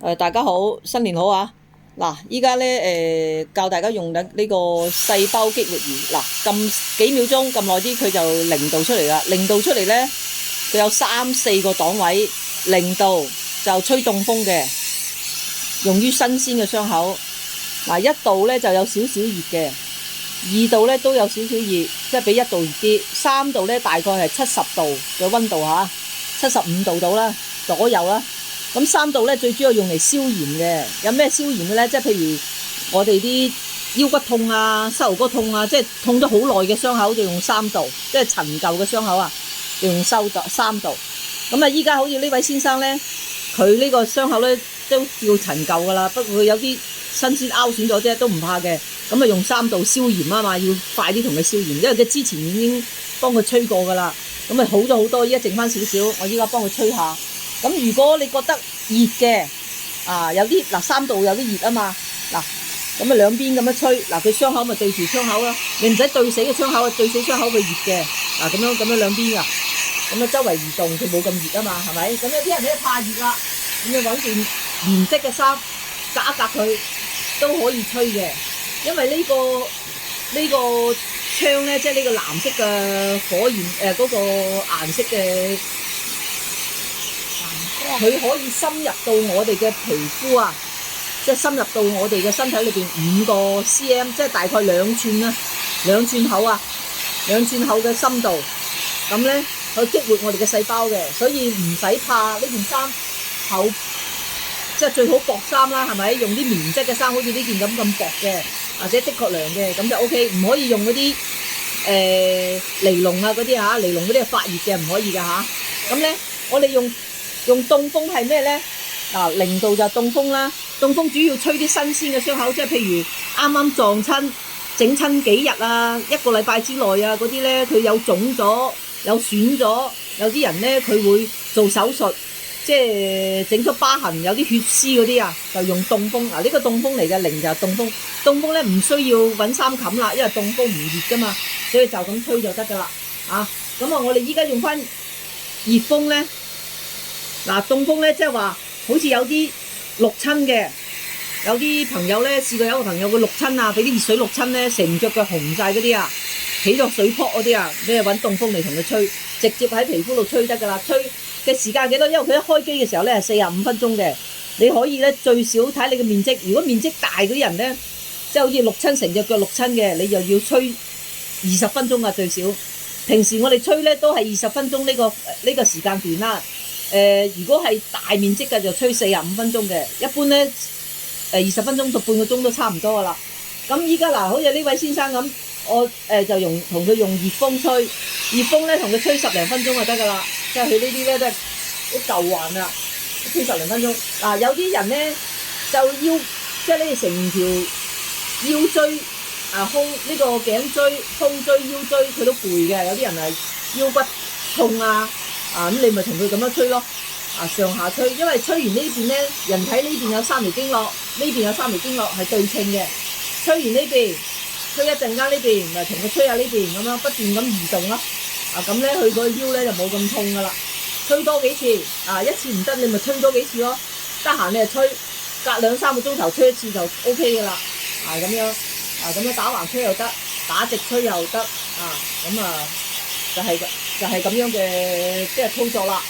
大家好，新年好啊！嗱，依家咧教大家用緊呢個細胞激活儀。嗱，撳幾秒鐘，撳耐啲，佢就零度出嚟啦。零度出嚟咧，佢有3、4個檔位。零度就吹凍風嘅，用於新鮮嘅傷口。嗱，1度咧就有少少熱嘅，2度咧都有少少熱，即係比1度熱啲。3度咧大概係70度嘅溫度嚇，75度到啦左右啦。咁3度咧最主要用嚟消炎嘅，有咩消炎嘅咧？即係譬如我哋啲腰骨痛啊、膝頭哥痛啊，即係痛咗好耐嘅傷口就用3度，即係陳舊嘅傷口啊，就用3度。咁啊，依家好似呢位先生咧，佢呢個傷口咧都叫陳舊噶啦，不過佢有啲新鮮凹損咗啫，都唔怕嘅。咁啊，用3度消炎啊嘛，要快啲同佢消炎，因為佢之前已經幫佢吹過噶啦。咁啊好咗好多，依家剩翻少少，我依家幫佢吹下。咁如果你覺得熱嘅，有啲3度有啲熱啊嘛，咁啊兩邊咁樣吹，佢傷口咪對住傷口咯，你唔使對死個傷口啊，對死傷口佢熱嘅，咁樣兩邊噶，咁啊周圍移動佢冇咁熱啊嘛，係咪？咁有啲人咧怕熱啦，咁你揾件棉質嘅衫隔一隔佢都可以吹嘅，因為呢個槍咧，即係呢個藍色嘅火焰嗰個顏色嘅。佢可以深入到我哋嘅皮膚啊，即係深入到我哋嘅身體裏邊5個 cm， 即係大概2寸啦，2寸厚啊，2寸厚嘅深度。咁咧去激活我哋嘅細胞嘅，所以唔使怕呢件衫厚，即係最好薄衫啦，係咪？用啲棉質嘅衫，好似呢件咁薄嘅，或者的確涼嘅，咁就 OK。唔可以用嗰啲尼龍啊嗰啲嚇，尼龍嗰啲係發熱嘅，唔可以㗎嚇。咁咧我哋用凍風係咩咧？0度就凍風啦。凍風主要吹啲新鮮嘅傷口，即係譬如啱啱撞親、整親幾日啊，1個禮拜之內啊嗰啲咧，佢有腫咗、有損咗，有啲人咧佢會做手術，即係整出疤痕、有啲血絲嗰啲啊，就用凍風。呢個凍風嚟嘅，0就係凍風。凍風咧唔需要揾衫冚啦，因為凍風唔熱噶嘛，所以就咁吹就得噶啦。咁啊，我哋依家用翻熱風咧。凍風咧，即係話好似有啲淥親嘅，有啲朋友咧試過有個朋友佢淥親啊，俾啲熱水淥親咧，成隻腳紅晒嗰啲啊，起咗水泡嗰啲啊，你係揾凍風嚟同佢吹，直接喺皮膚度吹得噶啦。吹嘅時間幾多？因為佢一開機嘅時候咧係45分鐘嘅，你可以咧最少睇你嘅面積。如果面積大嗰啲人咧，即係好似淥親成隻腳淥親嘅，你就要吹20分鐘啊最少。平時我哋吹咧都係20分鐘呢個時間段啦。如果係大面積嘅就吹45分鐘嘅，一般咧20分鐘到半個鐘都差唔多噶啦。咁依家好似呢位先生咁，我就同佢用熱風吹，熱風咧同佢吹10零分鐘就得噶啦。即係佢呢啲咧都係啲舊患啦，吹10零分鐘。有啲人咧就腰，即係呢成條腰椎胸呢個頸椎、胸椎、腰椎佢都攰嘅，有啲人係腰骨痛啊。咁你咪同佢咁樣吹咯，上下吹，因為吹完呢邊咧，人體呢邊有3條經絡，呢邊有3條經絡係對稱嘅。吹完呢邊，吹一陣間呢邊，咪同佢吹下呢邊咁樣，不斷咁移動咯。咁咧佢個腰咧就冇咁痛噶啦。吹多幾次，一次唔得你咪吹多幾次咯。得閒你就吹，隔2、3個鐘頭吹一次就 OK 噶啦。咁樣，咁樣打橫吹又得，打直吹又得。就係咁樣嘅即係操作啦。